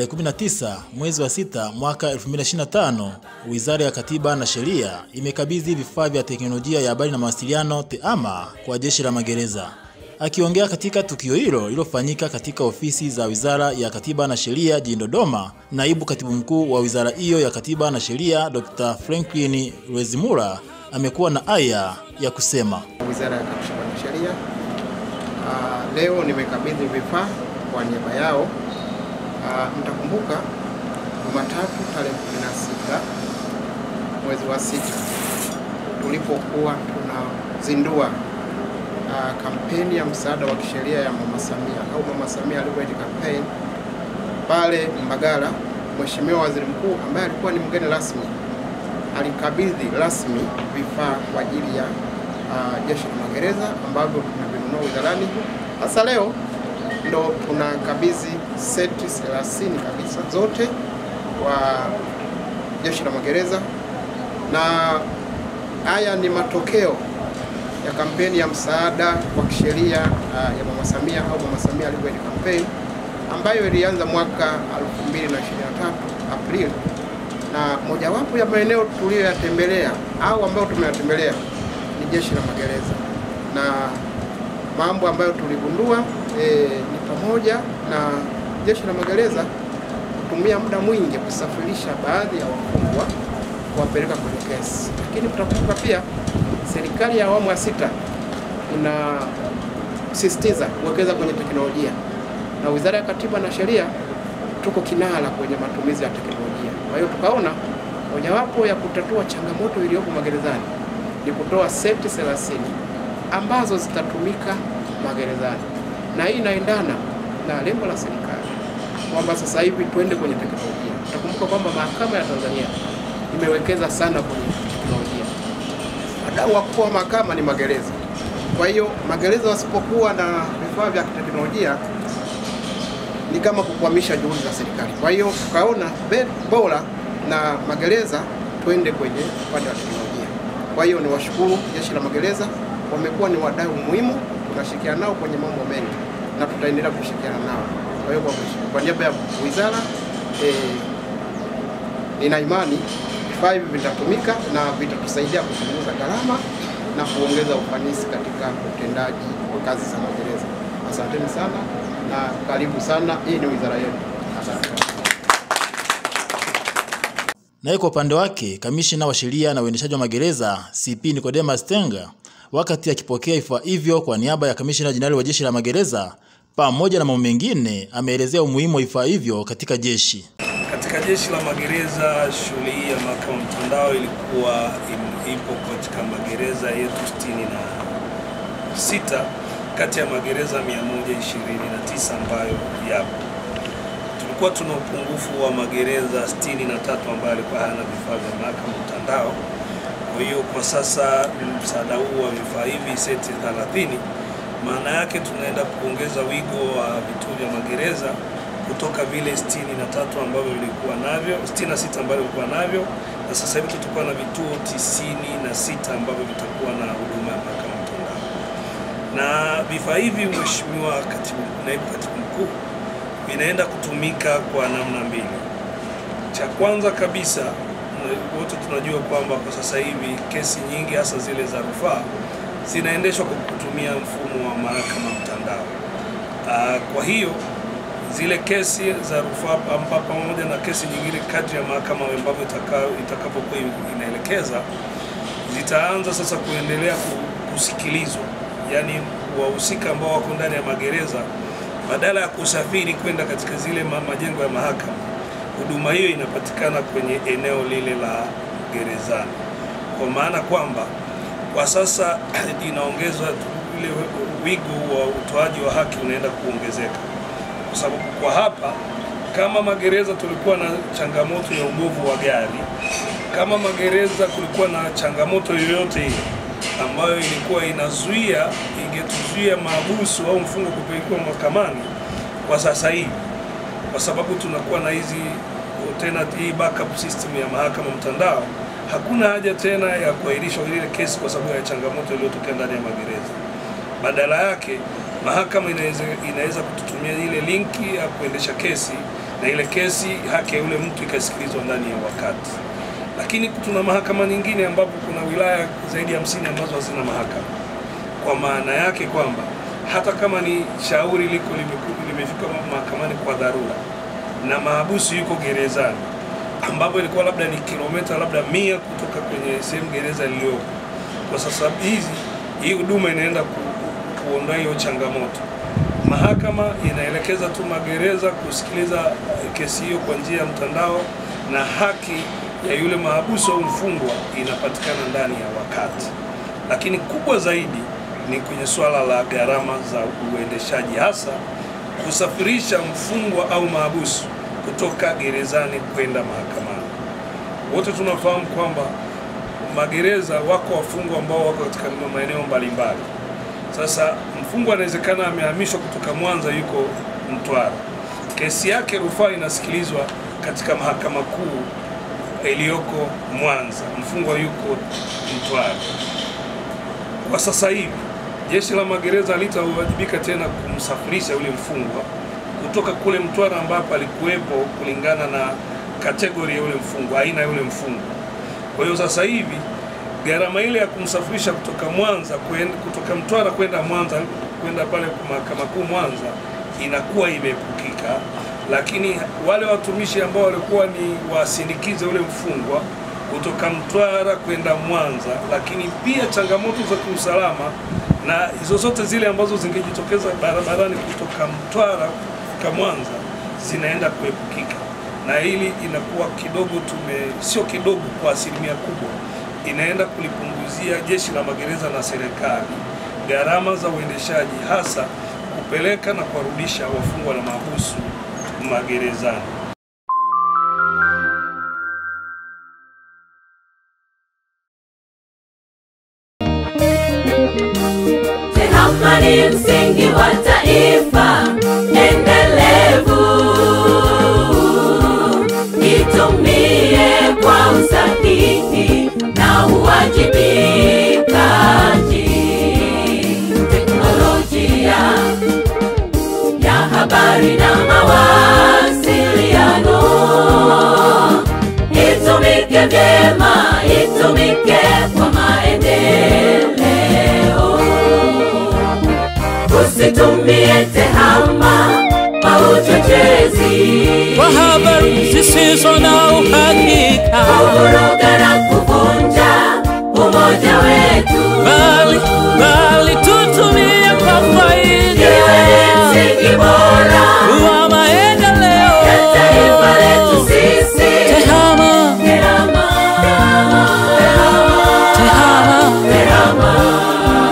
Tarehe 19 mwezi wa 6 mwaka 2025, Wizara ya Katiba na Sheria imekabidhi vifaa vya teknolojia ya habari na mawasiliano TEHAMA kwa Jeshi la Magereza. Akiongea katika tukio hilo lililofanyika katika ofisi za Wizara ya Katiba na Sheria jijini Dodoma, Naibu Katibu Mkuu wa Wizara hiyo ya Katiba na Sheria Dr. Franklin Rwezimura amekuwa na haya ya kusema. Wizara ya Katiba na Sheria leo nimekabidhi vifaa kwa niaba yao. Mtakumbuka Jumatatu tarehe 16 mwezi wa 6 tulipokuwa tunazindua kampeni ya msaada wa kisheria ya Mama Samia au Mama Samia Legal Campaign pale Mbagala, Mheshimiwa Waziri Mkuu ambaye alikuwa ni mgeni rasmi alikabidhi rasmi vifaa kwa ajili ya Jeshi la Magereza ambavyo tumevinunua wizarani. Sasa leo ndo tunakabidhi seti 30 kabisa zote kwa Jeshi la Magereza, na haya ni matokeo ya kampeni ya msaada wa kisheria ya Mama Samia au Mama Samia Legal Campaign ambayo ilianza mwaka 2023 Aprili, na mojawapo ya maeneo tuliyoyatembelea au ambayo tumeyatembelea ni Jeshi la Magereza, na mambo ambayo tuligundua ni pamoja na Jeshi la Magereza kutumia muda mwingi kusafirisha baadhi ya wafungwa kuwapeleka kwenye kesi. Lakini tutakumbuka pia serikali ya awamu ya 6 inasisitiza kuwekeza kwenye teknolojia, na Wizara ya Katiba na Sheria tuko kinara kwenye matumizi ya teknolojia. Kwa hiyo tukaona mojawapo ya kutatua changamoto iliyopo magerezani ni kutoa seti 30 ambazo zitatumika magerezani, na hii inaendana na lengo la serikali kwamba sasa hivi tuende kwenye teknolojia. Tutakumbuka kwamba mahakama ya Tanzania imewekeza sana kwenye teknolojia. Wadau wakuu wa mahakama ni magereza. Kwa hiyo magereza wasipokuwa na vifaa vya teknolojia ni kama kukwamisha juhudi za serikali. Kwa hiyo tukaona bora na magereza twende kwenye upande wa teknolojia. Kwa hiyo niwashukuru Jeshi la Magereza, wamekuwa ni wadau muhimu, tunashirikiana nao kwenye mambo mengi na tutaendelea kushirikiana nao. Kwa hiyo kwa niaba ya wizara nina imani vifaa hivi vitatumika na vitatusaidia kupunguza gharama na kuongeza ufanisi katika utendaji wa kazi za magereza. Asanteni sana na karibu sana. Hii ni wizara yetu. Asante. Naye kwa upande wake, Kamishna wa Sheria na Uendeshaji wa Magereza CP Nicodemus Tenga, wakati akipokea vifaa hivyo kwa niaba ya Kamishna Jenerali wa Jeshi la Magereza pamoja na mambo mengine, ameelezea umuhimu wa vifaa hivyo katika jeshi. Katika Jeshi la Magereza, shughuli hii ya mahakama mtandao ilikuwa ipo katika magereza yetu 66 kati ya magereza 129 ambayo yapo. Tulikuwa tuna upungufu wa magereza 63 ambayo yalikuwa hayana vifaa vya mahakama mtandao. Kwa hiyo kwa sasa msaada huu wa vifaa hivi seti 30, maana yake tunaenda kuongeza wigo wa vituo vya magereza kutoka vile 63 ambavyo vilikuwa navyo, 66 ambavyo vilikuwa navyo, na sasa hivi tutakuwa na vituo 96 ambavyo vitakuwa na huduma ya mahakama mtandao. Na vifaa hivi, Mheshimiwa Naibu Katibu Mkuu, vinaenda kutumika kwa namna mbili. Cha kwanza kabisa, wote tunajua kwamba kwa sasa hivi kesi nyingi hasa zile za rufaa zinaendeshwa kwa kutumia mfumo wa mahakama mtandao. Kwa hiyo zile kesi za rufaa pamoja na kesi nyingine kadri ya mahakama ambavyo itakapokuwa inaelekeza zitaanza sasa kuendelea kusikilizwa. Yaani wahusika ambao wako ndani ya magereza badala ya kusafiri kwenda katika zile majengo ya mahakama, huduma hiyo inapatikana kwenye eneo lile la gerezani. Kwa maana kwamba kwa sasa inaongezwa ile wigo wa utoaji wa haki unaenda kuongezeka. Kwa sababu kwa hapa, kama magereza tulikuwa na changamoto ya ubovu wa gari, kama magereza kulikuwa na changamoto yoyote ile ambayo ilikuwa ingetuzuia mahabusu au mfungo kupelekwa mahakamani, kwa sasa hivi kwa sababu tunakuwa na hii backup system ya mahakama mtandao, hakuna haja tena ya kuahirisha ile kesi kwa sababu ya changamoto iliyotokea ndani ya magereza. Badala yake mahakama inaweza kututumia ile linki ya kuendesha kesi na ile kesi haki ya yule mtu ikasikilizwa ndani ya wakati. Lakini tuna mahakama nyingine ambapo kuna wilaya zaidi ya 50 ambazo hazina mahakama. Kwa maana yake kwamba hata kama ni shauri limefika mahakamani kwa dharura na mahabusu yuko gerezani, ambapo ilikuwa labda ni kilomita 100 kutoka kwenye sehemu gereza iliyopo, kwa sasa hii huduma inaenda kuondoa hiyo changamoto. Mahakama inaelekeza tu magereza kusikiliza kesi hiyo kwa njia ya mtandao, na haki ya yule mahabusu au mfungwa inapatikana ndani ya wakati. Lakini kubwa zaidi ni kwenye swala la gharama za uendeshaji, hasa kusafirisha mfungwa au mahabusu kutoka gerezani kwenda mahakamani. Wote tunafahamu kwamba magereza wako wafungwa ambao wako katika maeneo mbalimbali. Sasa mfungwa anawezekana amehamishwa kutoka Mwanza, yuko Mtwara, kesi yake rufaa inasikilizwa katika mahakama kuu iliyoko Mwanza, mfungwa yuko Mtwara. Kwa sasa hivi jeshi la magereza litawajibika tena kumsafirisha yule mfungwa kutoka kule Mtwara ambapo alikuwepo kulingana na kategori ya yule mfungwa, aina ya yule mfungwa. Kwa hiyo sasa hivi gharama ile ya kumsafirisha kutoka Mtwara kwenda Mwanza, kwenda pale kwa mahakama kuu Mwanza, inakuwa imeepukika. Lakini wale watumishi ambao walikuwa ni wasindikize yule mfungwa kutoka Mtwara kwenda Mwanza, lakini pia changamoto za kiusalama na hizo zote zile ambazo zingejitokeza barabarani kutoka Mtwara kufika Mwanza zinaenda kuepukika. Na hili inakuwa kidogo sio kidogo, kwa asilimia kubwa inaenda kulipunguzia jeshi la magereza na serikali gharama za uendeshaji, hasa kupeleka na kuwarudisha wafungwa na mahabusu magerezani. TEHAMA ni msingi wa taifa endelevu, itumie kwa usahihi na uwajibikaji. Teknolojia ya habari na mawasiliano itumike vyema, itumike kwa maendeleo. Usitumie TEHAMA kwa uchochezi, kwa habari zisizo na uhakika.